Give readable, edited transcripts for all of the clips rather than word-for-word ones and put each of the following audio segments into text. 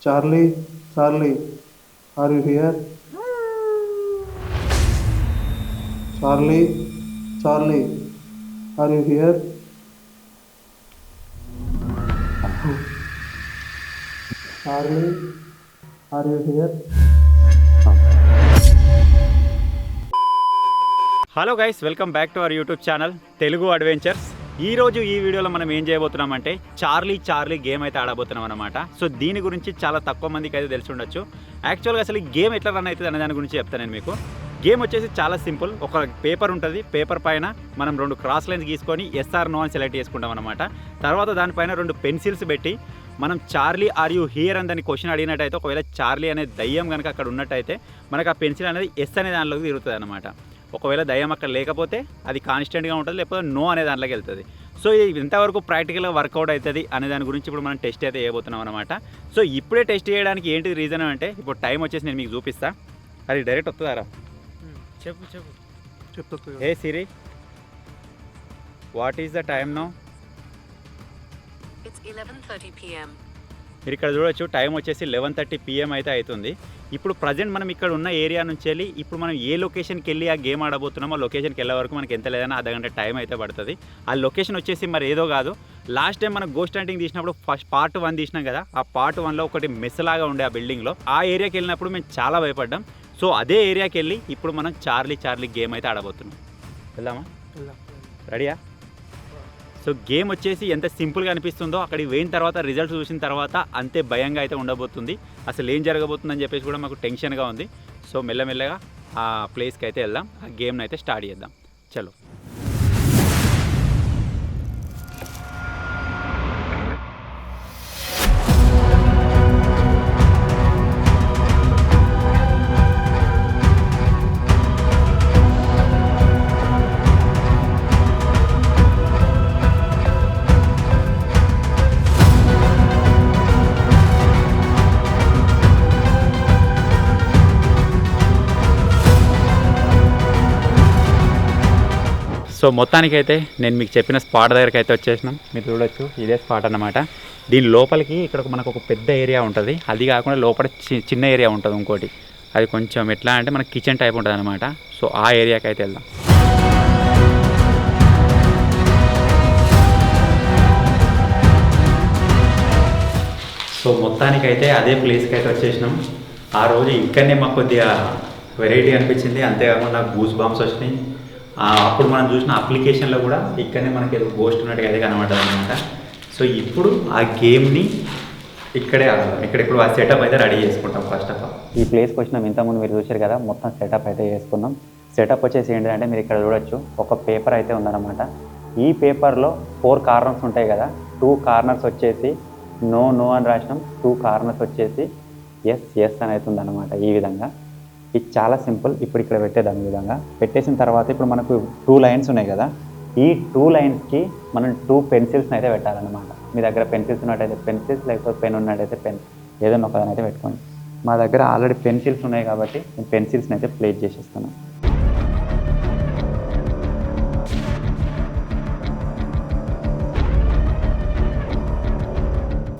Charlie, Charlie, are you here? Charlie, Charlie, are you here? Charlie, are you here? Hello guys, welcome back to our YouTube channel Telugu adventures. ఈరోజు ఈ వీడియోలో మనం ఏం చేయబోతున్నామంటే Charlie game అయితే ఆడబోతున్నాం అనమాట. So దీని గురించి చాలా తక్కువ మందికి అయితే తెలిసి ఉండొచ్చు. యాక్చువల్గా అసలు ఈ గేమ్ ఎట్లా రన్ అవుతుంది అనే దాని గురించి చెప్తాను నేను మీకు. గేమ్ వచ్చేసి చాలా సింపుల్. ఒక పేపర్ ఉంటుంది, పేపర్ పైన మనం 2 క్రాస్ లైన్స్ గీసుకొని ఎస్ఆర్ నో అని సెలెక్ట్ చేసుకుంటాం అనమాట. తర్వాత దానిపైన 2 పెన్సిల్స్ పెట్టి మనం చార్లీ ఆర్ యూ హియర్ అని దాన్ని క్వశ్చన్ అడిగినట్టయితే, ఒకవేళ చార్లీ అనే దయ్యం కనుక అక్కడ ఉన్నట్టయితే మనకు ఆ పెన్సిల్ అనేది ఎస్ అనే దానిలోకి తిరుగుతుంది అనమాట. ఒకవేళ దయ్యం అక్కడ లేకపోతే అది కాన్స్టెంట్గా ఉంటుంది, లేకపోతే నో అనే దాంట్లోకి వెళ్తుంది. సో ఇది ఎంతవరకు ప్రాక్టికల్గా వర్కౌట్ అవుతుంది అనే దాని గురించి ఇప్పుడు మనం టెస్ట్ అయితే చేయబోతున్నాం అనమాట. సో ఇప్పుడే టెస్ట్ చేయడానికి ఏంటి రీజన్ అంటే, ఇప్పుడు టైం వచ్చేసి నేను మీకు చూపిస్తా. అది డైరెక్ట్ వస్తుందారా? చెప్పు. Hey Siri, what is the time now? It's 11:30 p.m. మీరు ఇక్కడ చూడొచ్చు, టైం వచ్చేసి 11:30 PM అయితే అవుతుంది. ఇప్పుడు ప్రజెంట్ మనం ఇక్కడ ఉన్న ఏరియా నుంచి వెళ్ళి ఇప్పుడు మనం ఏ లొకేషన్కి వెళ్ళి ఆ గేమ్ ఆడబోతున్నామో ఆ లొకేషన్కి వెళ్ళే వరకు మనకి ఎంత లేదన్నా అర్ధగంట టైం అయితే పడుతుంది. ఆ లొకేషన్ వచ్చేసి మరి ఏదో కాదు, లాస్ట్ టైం మనం గోస్ట్ హంటింగ్ తీసినప్పుడు ఫస్ట్ పార్ట్ 1 తీసినాం కదా, ఆ పార్ట్ 1లో ఒకటి మెస్ లాగా ఉండే ఆ బిల్డింగ్లో, ఆ ఏరియాకి వెళ్ళినప్పుడు మేము చాలా భయపడ్డాం. సో అదే ఏరియాకి వెళ్ళి ఇప్పుడు మనం చార్లీ గేమ్ అయితే ఆడబోతున్నాం. వెళ్దామా? రెడీయా? సో గేమ్ వచ్చేసి ఎంత సింపుల్గా అనిపిస్తుందో అక్కడికి పోయిన తర్వాత రిజల్ట్స్ చూసిన తర్వాత అంతే భయంగా అయితే ఉండబోతుంది. అసలు ఏం జరగబోతుందని చెప్పేసి కూడా మాకు టెన్షన్గా ఉంది. సో మెల్లమెల్లగా ఆ ప్లేస్కి అయితే వెళ్దాం, ఆ గేమ్ని అయితే స్టార్ట్ చేద్దాం. చలో. సో మొత్తానికైతే నేను మీకు చెప్పిన స్పాట్ దగ్గరికి అయితే వచ్చేసినాం. మీరు చూడొచ్చు, ఇదే స్పాట్ అన్నమాట. దీని లోపలికి ఇక్కడ మనకు ఒక పెద్ద ఏరియా ఉంటుంది, అది కాకుండా లోపల చిన్న ఏరియా ఉంటుంది ఇంకోటి. అది కొంచెం ఎట్లా అంటే మనకి కిచెన్ టైప్ ఉంటుంది అనమాట. సో ఆ ఏరియాకి అయితే వెళ్దాం. సో మొత్తానికైతే అదే ప్లేస్కి అయితే వచ్చేసినాం. ఆ రోజు ఇక్కడనే మాకు కొద్దిగా వెరైటీ అనిపించింది, అంతేకాకుండా గూస్ బాంబ్స్ వచ్చినాయి. అప్పుడు మనం చూసిన అప్లికేషన్లో కూడా ఇక్కడనే మనకి ఏదో గోస్ట్ ఉన్నట్టుగా అయితే కనబడ్డది అనమాట. సో ఇప్పుడు ఆ గేమ్ని ఇక్కడ ఇప్పుడు ఆ సెటప్ అయితే రెడీ చేసుకుంటాం. ఫస్ట్ ఆఫ్ ఆల్ ఈ ప్లేస్కి వచ్చినాం. ఇంతకుముందు మీరు చూశారు కదా, మొత్తం సెటప్ అయితే చేసుకున్నాం. సెటప్ వచ్చేసి ఏంటంటే మీరు ఇక్కడ చూడొచ్చు, ఒక పేపర్ అయితే ఉందన్నమాట. ఈ పేపర్లో 4 కార్నర్స్ ఉంటాయి కదా, 2 కార్నర్స్ వచ్చేసి నో అని రాసినాం, 2 కార్నర్స్ వచ్చేసి ఎస్ అని అవుతుంది అనమాట. ఈ విధంగా ఇది చాలా సింపుల్. ఇప్పుడు ఇక్కడ పెట్టేద్దాం. ఈ విధంగా పెట్టేసిన తర్వాత ఇప్పుడు మనకు 2 లైన్స్ ఉన్నాయి కదా, ఈ 2 లైన్స్కి మనం 2 పెన్సిల్స్ని అయితే పెట్టాలన్నమాట. మీ దగ్గర పెన్సిల్స్ ఉన్నట్టయితే పెన్సిల్స్, లేకపోతే పెన్ ఉన్నట్టయితే పెన్, ఏదైనా ఒకదాని అయితే పెట్టుకోండి. మా దగ్గర ఆల్రెడీ పెన్సిల్స్ ఉన్నాయి కాబట్టి నేను పెన్సిల్స్ని అయితే ప్లేస్ చేసేస్తాను.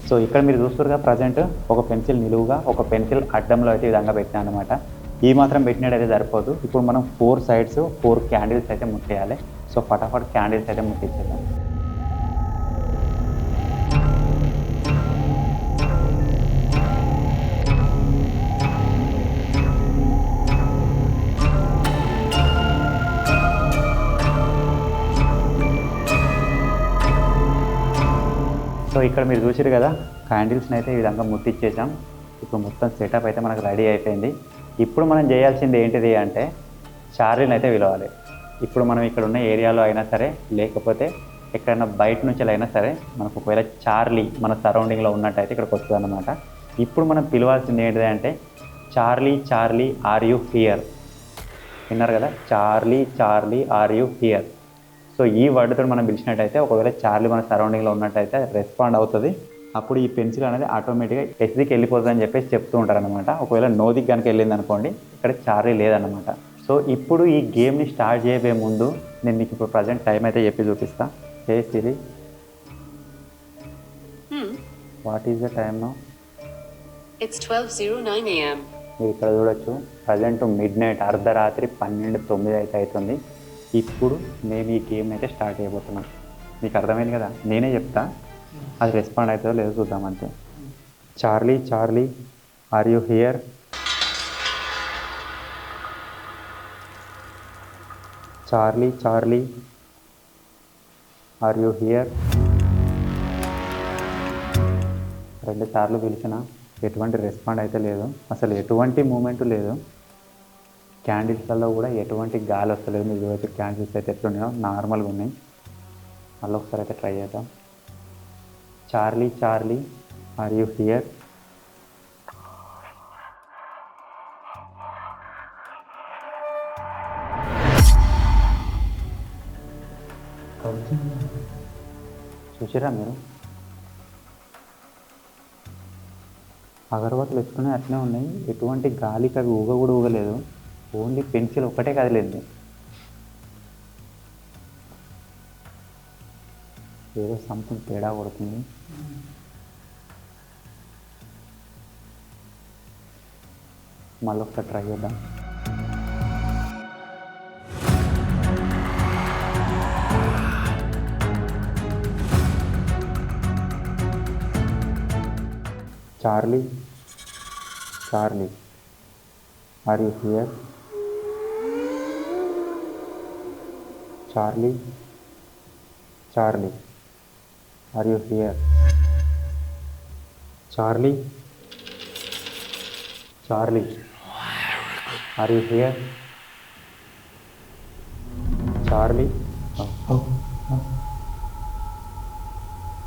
సో ఇక్కడ మీరు చూస్తున్నారు కదా, ప్రజెంట్ ఒక పెన్సిల్ నిలువుగా, ఒక పెన్సిల్ అడ్డంలో అయితే ఈ విధంగా పెట్టాను అనమాట. ఈ మాత్రం పెట్టినట్టయితే సరిపోదు. ఇప్పుడు మనం 4 సైడ్స్ 4 క్యాండిల్స్ అయితే ముట్టేయాలి. సో ఫటాఫట్ క్యాండిల్స్ అయితే ముట్టించేద్దాం. సో ఇక్కడ మీరు చూసారు కదా, క్యాండిల్స్ని అయితే ఈ విధంగా ముట్టించేసాం. ఇప్పుడు మొత్తం సెటప్ అయితే మనకు రెడీ అయిపోయింది. ఇప్పుడు మనం చేయాల్సింది ఏంటిది అంటే, చార్లీని అయితే పిలవాలి. ఇప్పుడు మనం ఇక్కడ ఉన్న ఏరియాలో అయినా సరే, లేకపోతే ఎక్కడైనా బయట నుంచి అయినా సరే, మనకు ఒకవేళ చార్లీ మన సరౌండింగ్లో ఉన్నట్టయితే ఇక్కడికి వస్తుంది అనమాట. ఇప్పుడు మనం పిలవాల్సింది ఏంటిది అంటే, చార్లీ ఆర్ యూ హియర్. విన్నారు కదా, Charlie are you here. So ఈ వర్డ్తో మనం పిలిచినట్టయితే, ఒకవేళ చార్లీ మన సరౌండింగ్లో ఉన్నట్టయితే రెస్పాండ్ అవుతుంది. అప్పుడు ఈ పెన్సిల్ అనేది ఆటోమేటిక్గా ఎస్దికి వెళ్ళిపోతుంది అని చెప్పేసి చెప్తూ ఉంటారనమాట. ఒకవేళ నోదికి కనుక వెళ్ళింది అనుకోండి, ఇక్కడ చార్లీ లేదన్నమాట. సో ఇప్పుడు ఈ గేమ్ని స్టార్ట్ చేయబోయే ముందు నేను మీకు ఇప్పుడు ప్రజెంట్ టైం అయితే చెప్పి చూపిస్తా. Hey Siri, what is the time now? It's 12:09 a.m. మీరు ఇక్కడ చూడొచ్చు ప్రజెంట్ మిడ్ నైట్ అర్ధరాత్రి 12:09 అయితే అవుతుంది. ఇప్పుడు మేము ఈ గేమ్ అయితే స్టార్ట్ చేయబోతున్నాం. మీకు అర్థమైంది కదా, నేనే చెప్తా, అది రెస్పాండ్ అవుతుందో లేదో చూద్దాం అంతే. Charlie Charlie are you here? Charlie Charlie are you here? 2 సార్లు పిలిచిన ఎటువంటి రెస్పాండ్ అయితే లేదు, అసలు ఎటువంటి మూమెంట్ లేదు. క్యాండిల్స్లలో కూడా ఎటువంటి గాలి వస్తలేదు. మీరు చూడవచ్చు క్యాండిల్స్ అయితే ఎట్లున్నాయో నార్మల్గా ఉన్నాయి. మళ్ళీ ఒకసారి అయితే ట్రై చేద్దాం. Charlie Charlie are you here? చూసారా మీరు? అగరబత్తులు ఎత్తుకునే అట్లే ఉన్నాయి, ఎటువంటి గాలికి అవి ఊగ కూడా ఊగలేదు. ఓన్లీ పెన్సిల్ ఒక్కటే కదిలేదు. ఏదో సంథింగ్ తేడా కొడుతుంది. మళ్ళీ ఒకసారి ట్రై చేద్దాం. Charlie Charlie are you here? Charlie Charlie are you here? Charlie Charlie are you here? Charlie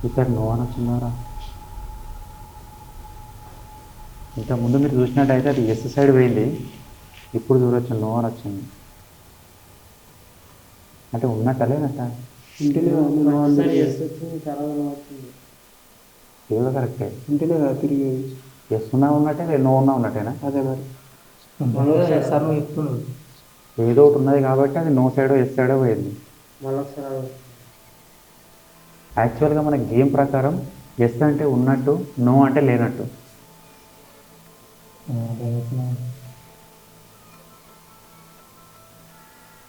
ఇక్కడ నో అని వచ్చిందారా? ఇంతకుముందు మీరు చూసినట్టయితే అది ఎస్ సైడ్ పోయింది, ఇప్పుడు చూడొచ్చు నో అని వచ్చింది. అంటే ఉన్నట్ట లేనట్ట? ఇంటినే ఏదో కరెక్టే, ఇంటినే కదా తిరిగి ఎస్ ఉన్నా ఉన్నట్టే, నో ఉన్నా ఉన్నట్టేనా? అదే మరి ఏదో ఒకటి ఉన్నది కాబట్టి అది నో సైడో ఎస్ సైడో పోయింది. యాక్చువల్గా మన గేమ్ ప్రకారం ఎస్ అంటే ఉన్నట్టు, నో అంటే లేనట్టు.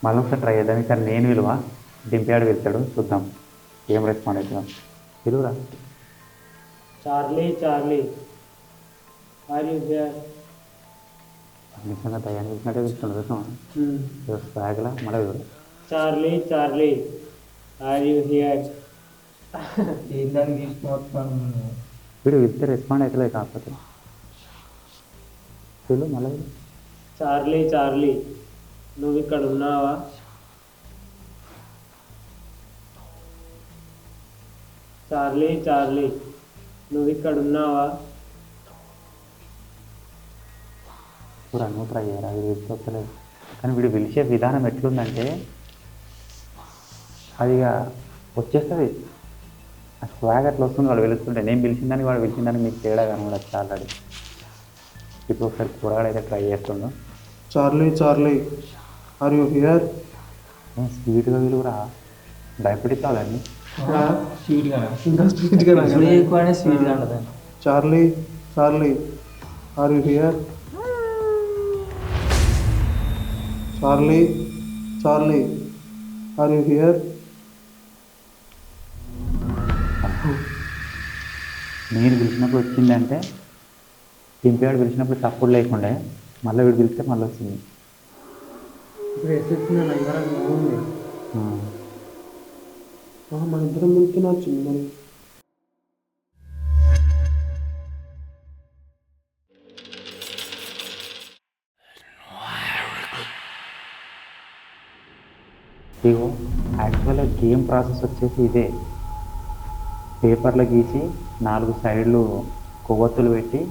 మళ్ళీ ఒకసారి ట్రై చేద్దాం. ఇక్కడ నేను విలువ దింపాడు వెళ్తాడు, చూద్దాం ఏం రెస్పాండ్ అవుతుందా. విలువరా? Charlie Charlie are you here? నిజంగా దయ్యాన్ని చూసినట్టే చూస్తున్నాడు, చూసినా బ్యాగ్లా మళ్ళీ విలువ. Charlie Charlie are you here? వీడు వెళ్తే రెస్పాండ్ అవుతలేదు, కాకపోతే వీళ్ళు మళ్ళీ చార్లీ చార్లీ నువ్వు ఇక్కడ ఉన్నావా? చార్లీ చార్లీ నువ్వు ఇక్కడ ఉన్నావా? ఇప్పుడు నువ్వు ట్రై చేయరా, వీడు వెళ్తలేదు. కానీ వీడు పిలిచే విధానం ఎట్లుందంటే అది ఇక వచ్చేస్తుంది, ఆ స్వాగ్ అట్లా వస్తుంది. వాడు వెళుతుంటే నేను పిలిచిందని వాడు పిలిచిందని మీకు తేడా కనబడచ్చు ఆల్రెడీ. ఇప్పుడు ఒకసారి కూరగాయలు అయితే ట్రై చేస్తుండు. Charlie Charlie are you here? స్వీట్గా వీలుగురా డైబెటిక్ కావాలండి. ఇంకా స్వీట్గా Charlie Charlie are you here? Charlie Charlie are you here? నేను పిలిచినప్పుడు వచ్చిందంటే దింపేవాడు పిలిచినప్పుడు తప్పుడు లేకుండే, మళ్ళీ వీడు పిలిస్తే మళ్ళీ వచ్చింది. మన ఇద్దరం పిలిచినా వచ్చింది మరి. ఇగో యాక్చువల్గా గేమ్ ప్రాసెస్ వచ్చేసి ఇదే. పేపర్లో గీసి 4 సైడ్లు కొవ్వొత్తులు పెట్టి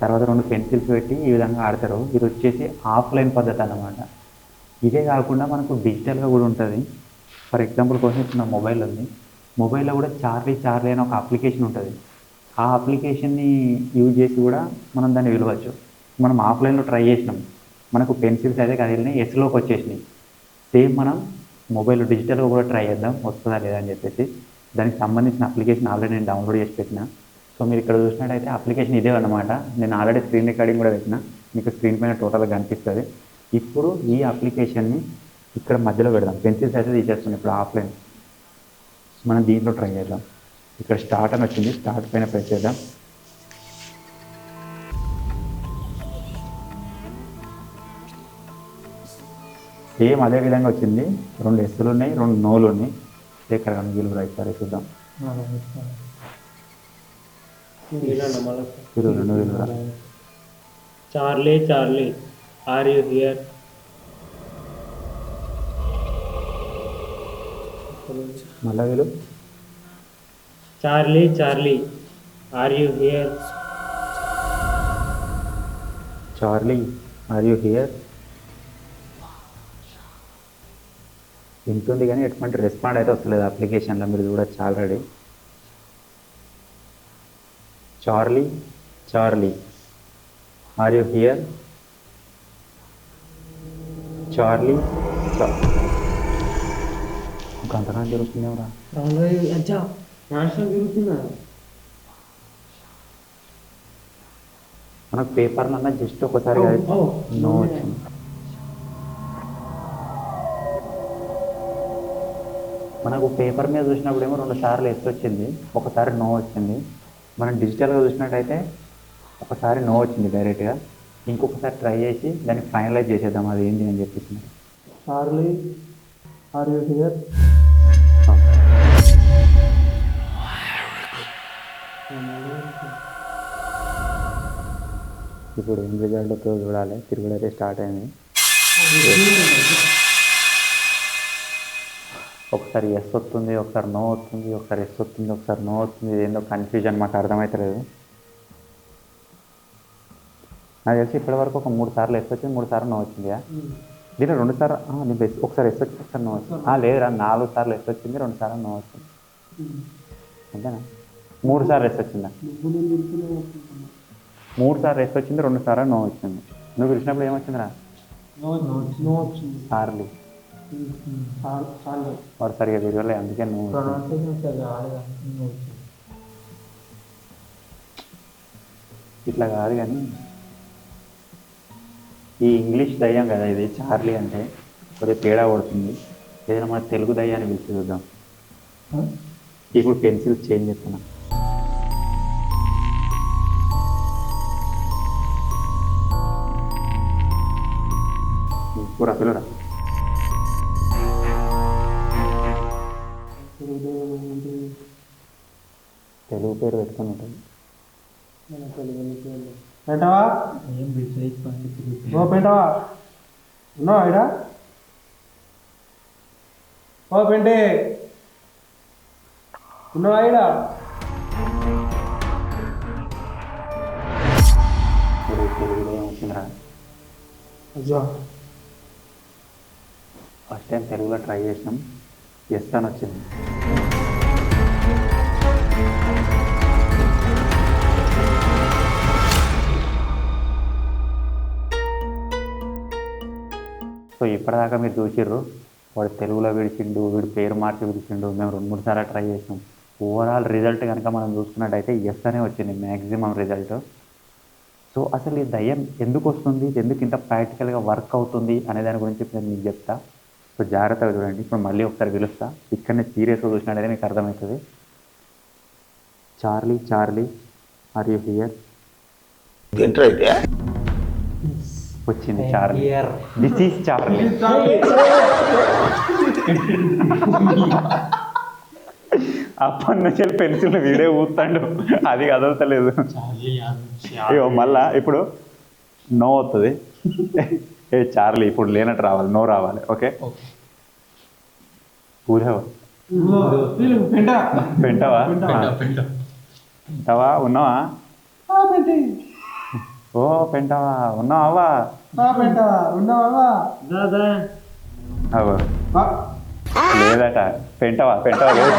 తర్వాత 2 పెన్సిల్స్ పెట్టి ఈ విధంగా ఆడతారు. ఇది వచ్చేసి ఆఫ్లైన్ పద్ధతి అన్నమాట. ఇదే కాకుండా మనకు డిజిటల్గా కూడా ఉంటుంది. ఫర్ ఎగ్జాంపుల్ కోసం ఇప్పుడు నా మొబైల్ ఉంది, మొబైల్లో కూడా చార్లీ చార్లీ అని ఒక అప్లికేషన్ ఉంటుంది. ఆ అప్లికేషన్ని యూజ్ చేసి కూడా మనం దాన్ని పిలవచ్చు. మనం ఆఫ్లైన్లో ట్రై చేసినాం, మనకు పెన్సిల్స్ అయితే కదిలినాయి, ఎస్లోకి వచ్చేసినాయి. సేమ్ మనం మొబైల్ డిజిటల్గా కూడా ట్రై చేద్దాం వస్తుందా లేదా అని చెప్పేసి. దానికి సంబంధించిన అప్లికేషన్ ఆల్రెడీ నేను డౌన్లోడ్ చేసి పెట్టిన. సో మీరు ఇక్కడ చూసినట్టయితే అప్లికేషన్ ఇదే అన్నమాట. నేను ఆల్రెడీ స్క్రీన్ రికార్డింగ్ కూడా పెట్టిన, మీకు స్క్రీన్ పైన టోటల్గా కనిపిస్తుంది. ఇప్పుడు ఈ అప్లికేషన్ని ఇక్కడ మధ్యలో పెడదాం. పెన్సిల్స్ అయితే తీసేస్తున్నాం ఇప్పుడు ఆఫ్లైన్. మనం దీంట్లో ట్రై చేద్దాం. ఇక్కడ స్టార్ట్ అని వచ్చింది, స్టార్ట్ పైన ప్రెస్ చేద్దాం. సేమ్ అదే విధంగా వచ్చింది. 2 ఎస్లు ఉన్నాయి, 2 నోలు ఉన్నాయి. ఇక్కడ వీళ్ళు రైట్ సరే చూద్దాం. Charlie Charlie are you here? మళ్ళా వీళ్ళు Charlie Charlie are you here? Charlie are you here వింటుంది కానీ ఎటువంటి రెస్పాండ్ అయితే వస్తలేదు అప్లికేషన్లో. మీరు చూడొచ్చు already. Charlie Charlie are you here? Charlie గంటగా జరుగుతుందేమరా? మనకు పేపర్లన్నా జస్ట్ ఒకసారి నో వచ్చింది. మనకు పేపర్ మీద చూసినప్పుడు ఏమో 2 సార్లు ఎస్ వచ్చింది, ఒకసారి నో వచ్చింది. మనం డిజిటల్గా చూసినట్టయితే ఒకసారి నో వచ్చింది డైరెక్ట్గా. ఇంకొకసారి ట్రై చేసి దాన్ని ఫైనలైజ్ చేసేద్దాం అది ఏంటి అని చెప్పేసి. Charlie are you here? ఇప్పుడు ఏం రిజల్ట్ అవుతుందో చూడాలి. తిరుగుడైతే స్టార్ట్ అయింది. ఒకసారి ఎస్ వస్తుంది, ఒకసారి నో వస్తుంది, ఒకసారి ఎస్ వస్తుంది, ఒకసారి నో వస్తుంది. ఇదేందో కన్ఫ్యూజన్, మాకు అర్థమవుతలేదు. నాకు తెలిసి ఇప్పటివరకు ఒక 3 సార్లు ఎస్ వచ్చింది, 3 సార్లు నో వచ్చింది. దీంట్లో 2 సార్లు ఒకసారి ఎస్ వచ్చింది, ఒకసారి నో వచ్చింది. లేదురా 4 సార్లు ఎస్ వచ్చింది, 2 సార్లు నో వచ్చింది. అంతేనా? 3 సార్లు ఎస్ వచ్చిందా? 3 సార్లు ఎస్ వచ్చింది, 2 సార్లు నో వచ్చింది. నువ్వు పిలిచినప్పుడు ఏమొచ్చిందిరా? చార్లీ. వాడు సరిగా తిరగలే, అందుకే నువ్వు ఇట్లా కాదు. కానీ ఈ ఇంగ్లీష్ దయ్యం కదా ఇది, చార్లీ అంటే కొద్దిగా తేడా పడుతుంది. ఏదైనా మన తెలుగు దయ్యాన్ని పిలిచి చూద్దాం. ఇప్పుడు పెన్సిల్ చేంజ్ చేస్తున్నా. పూరా పిల్లరా తెలుగు పేరు పెట్టుకుని ఉంటుంది. పెంటవా? ఓ పెంటవా ఉన్నావా ఇడా? ఓ పెంటే ఉన్నావా ఇడా? తెలుగులో ఏమొచ్చిందిరా? ఫస్ట్ టైం తెలుగులో ట్రై చేసినాం, ఎస్ అని వచ్చింది. సో ఇప్పటిదాకా మీరు చూసిర్రు, వాడు తెలుగులో విడిచిండు, వీడు పేరు మార్చి విడిచిండు. మేము 2-3 సార్లు ట్రై చేసినాం. ఓవరాల్ రిజల్ట్ కనుక మనం చూసుకున్నట్టయితే ఎస్ అనే వచ్చింది మ్యాక్సిమం రిజల్ట్. సో అసలు ఈ దయ్యం ఎందుకు వస్తుంది, ఎందుకు ఇంత ప్రాక్టికల్గా వర్క్ అవుతుంది అనే దాని గురించి నేను మీకు చెప్తా. సో జాగ్రత్తగా చూడండి. ఇప్పుడు మళ్ళీ ఒకసారి పిలుస్తా. ఇక్కడనే సీరియస్గా చూసినట్టయితే మీకు అర్థమవుతుంది. Charlie Charlie are you here? వచ్చింది చార్లీ. This is Charlie. అప్పటి నుంచి పెన్సిల్ వీడే ఊస్తాడు, అది కదలతలేదు. అయ్యో మళ్ళా ఇప్పుడు నో అవుతుంది. ఏ చార్లీ ఇప్పుడు లేనట్టు రావాలి, నో రావాలి. ఓకే ఊరేవా? పెంటవా? పెంటవా ఉన్నావా? ఓ పెంటవా ఉన్నావా? లేదట. పెంటవా పెంటవా లేదు.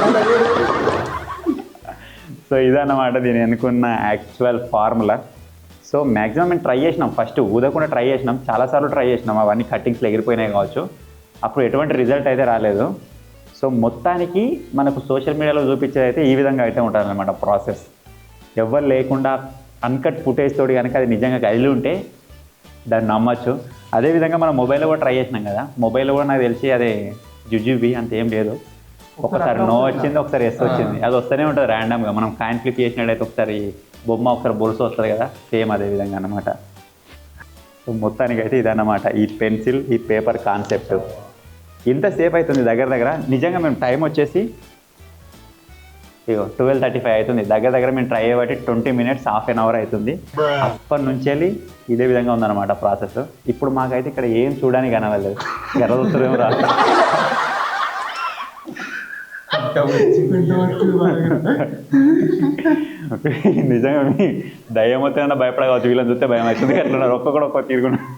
సో ఇదన్నమాట దీని అనుకున్న యాక్చువల్ ఫార్ములా. సో మ్యాక్సిమం మేము ట్రై చేసినాం, ఫస్ట్ ఊదకుండా ట్రై చేసినాం, చాలాసార్లు ట్రై చేసినాం. అవన్నీ కట్టింగ్స్లో ఎగిరిపోయినాయి కావచ్చు, అప్పుడు ఎటువంటి రిజల్ట్ అయితే రాలేదు. సో మొత్తానికి మనకు సోషల్ మీడియాలో చూపించేది అయితే ఈ విధంగా అయితే ఉంటుంది అన్నమాట ప్రాసెస్. ఎవరు లేకుండా అన్కట్ ఫుటేజ్ తోటి కనుక అది నిజంగా కదిలి ఉంటే దాన్ని నమ్మచ్చు. అదేవిధంగా మనం మొబైల్లో కూడా ట్రై చేసినాం కదా, మొబైల్లో కూడా నాకు తెలిసి అదే జుజుబి అంత ఏం లేదు. ఒకసారి నో వచ్చింది, ఒకసారి ఎస్ వచ్చింది. అది వస్తూనే ఉంటుంది ర్యాండమ్గా. మనం కాయిన్ ఫ్లిప్ చేసినట్టయితే ఒకసారి బొమ్మ, ఒకసారి బొలుసు వస్తుంది కదా, సేమ్ అదే విధంగా అన్నమాట. సో మొత్తానికైతే ఇదన్నమాట ఈ పెన్సిల్, ఈ పేపర్ కాన్సెప్ట్. ఇంతసేపు అవుతుంది దగ్గర దగ్గర. నిజంగా మేము టైం వచ్చేసి 12:35 అవుతుంది. దగ్గర మేము ట్రై అయ్యేవాటి 20 minutes, హాఫ్ అన్ అవర్ అవుతుంది. అప్పటి నుంచి వెళ్ళి ఇదే విధంగా ఉందన్నమాట ప్రాసెస్. ఇప్పుడు మాకైతే ఇక్కడ ఏం చూడడానికి కనవలేదు. గర్వతురేమో రా నిజంగా దయ్యం వస్తేనన్నా భయపడవచ్చు, వీళ్ళని చూస్తే భయం అవుతుంది. అట్లున్నారు ఒక్కొక్క తిరుగున్నారు.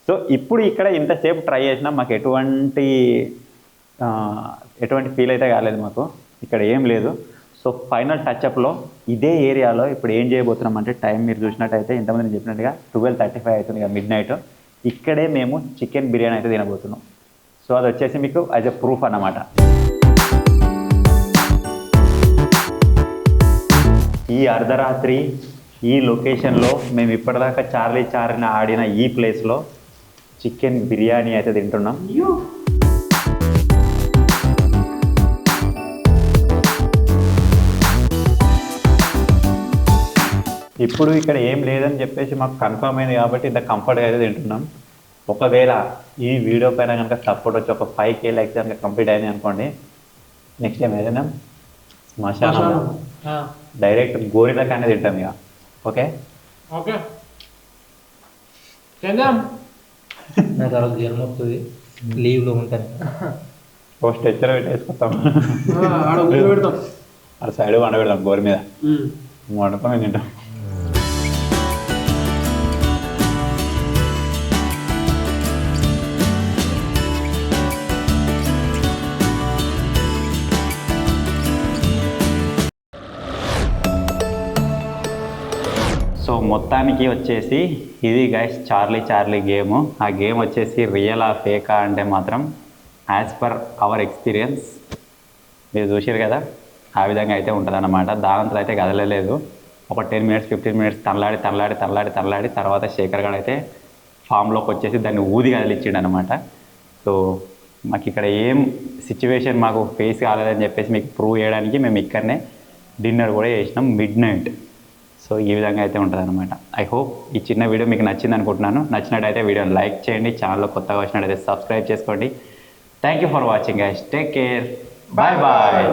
సో ఇప్పుడు ఇక్కడ ఇంతసేపు ట్రై చేసినా మాకు ఎటువంటి ఫీల్ అయితే కాలేదు మాకు. ఇక్కడ ఏం లేదు. సో ఫైనల్ టచ్అప్లో ఇదే ఏరియాలో ఇప్పుడు ఏం చేయబోతున్నాం అంటే, టైం మీరు చూసినట్టయితే ఇంతమంది నేను చెప్పినట్టుగా 12:35 అవుతుంది కదా, మిడ్నైట్. ఇక్కడే మేము చికెన్ బిర్యానీ అయితే తినబోతున్నాం. సో అది వచ్చేసి మీకు యాజ్ ఎ ప్రూఫ్ అన్నమాట. ఈ అర్ధరాత్రి ఈ లొకేషన్లో మేము ఇప్పటిదాకా చార్లీ చార్ని ఆడిన ఈ ప్లేస్లో చికెన్ బిర్యానీ అయితే తింటున్నాం. ఇప్పుడు ఇక్కడ ఏం లేదని చెప్పేసి మాకు కన్ఫర్మ్ అయింది కాబట్టి ఇంత కంఫర్ట్గా అయితే తింటున్నాం. ఒకవేళ ఈ వీడియో పైన కనుక సపోర్ట్ వచ్చి ఒక 5K లైక్స్ కనుక కంప్లీట్ అయింది అనుకోండి, నెక్స్ట్ టైం ఏదైనా శ్మశానం డైరెక్ట్ గోరిలా కానీ తింటాం ఇక. ఓకే ఓకే చేద్దాం. నా తర్వాత జ్వరం వస్తుంది, లీవ్లో ఉంటాను. ఓ స్ట్రెచ్చర్ పెట్టేసుకుంటాం, పెడతాం, అటు సైడ్ వండ పెడతాం గోరి మీద, వండుకొని తింటాం. సో మొత్తానికి వచ్చేసి ఇది గైస్ చార్లీ గేమ్. ఆ గేమ్ వచ్చేసి రియలా ఫేకా అంటే మాత్రం యాజ్ పర్ అవర్ ఎక్స్పీరియన్స్ మీరు చూసారు కదా, ఆ విధంగా అయితే ఉంటుంది అన్నమాట. దానంతో అయితే కదలలేదు. ఒక 10 minutes 15 minutes తనలాడి తర్వాత శేఖర్ గారు అయితే ఫామ్లోకి వచ్చేసి దాన్ని ఊది కదిలిచ్చిండు అనమాట. సో మాకు ఇక్కడ ఏం సిచ్యువేషన్ మాకు ఫేస్ కాలేదని చెప్పేసి మీకు ప్రూవ్ చేయడానికి మేము ఇక్కడనే డిన్నర్ కూడా చేసినాం మిడ్నైట్. సో ఈ విధంగా అయితే ఉంటుంది అనమాట. ఐ హోప్ ఈ చిన్న వీడియో మీకు నచ్చింది అనుకుంటున్నాను. నచ్చినట్టయితే వీడియోని లైక్ చేయండి, ఛానల్లో కొత్తగా వచ్చినట్టయితే సబ్స్క్రైబ్ చేసుకోండి. Thank you for watching guys. Take care, bye bye.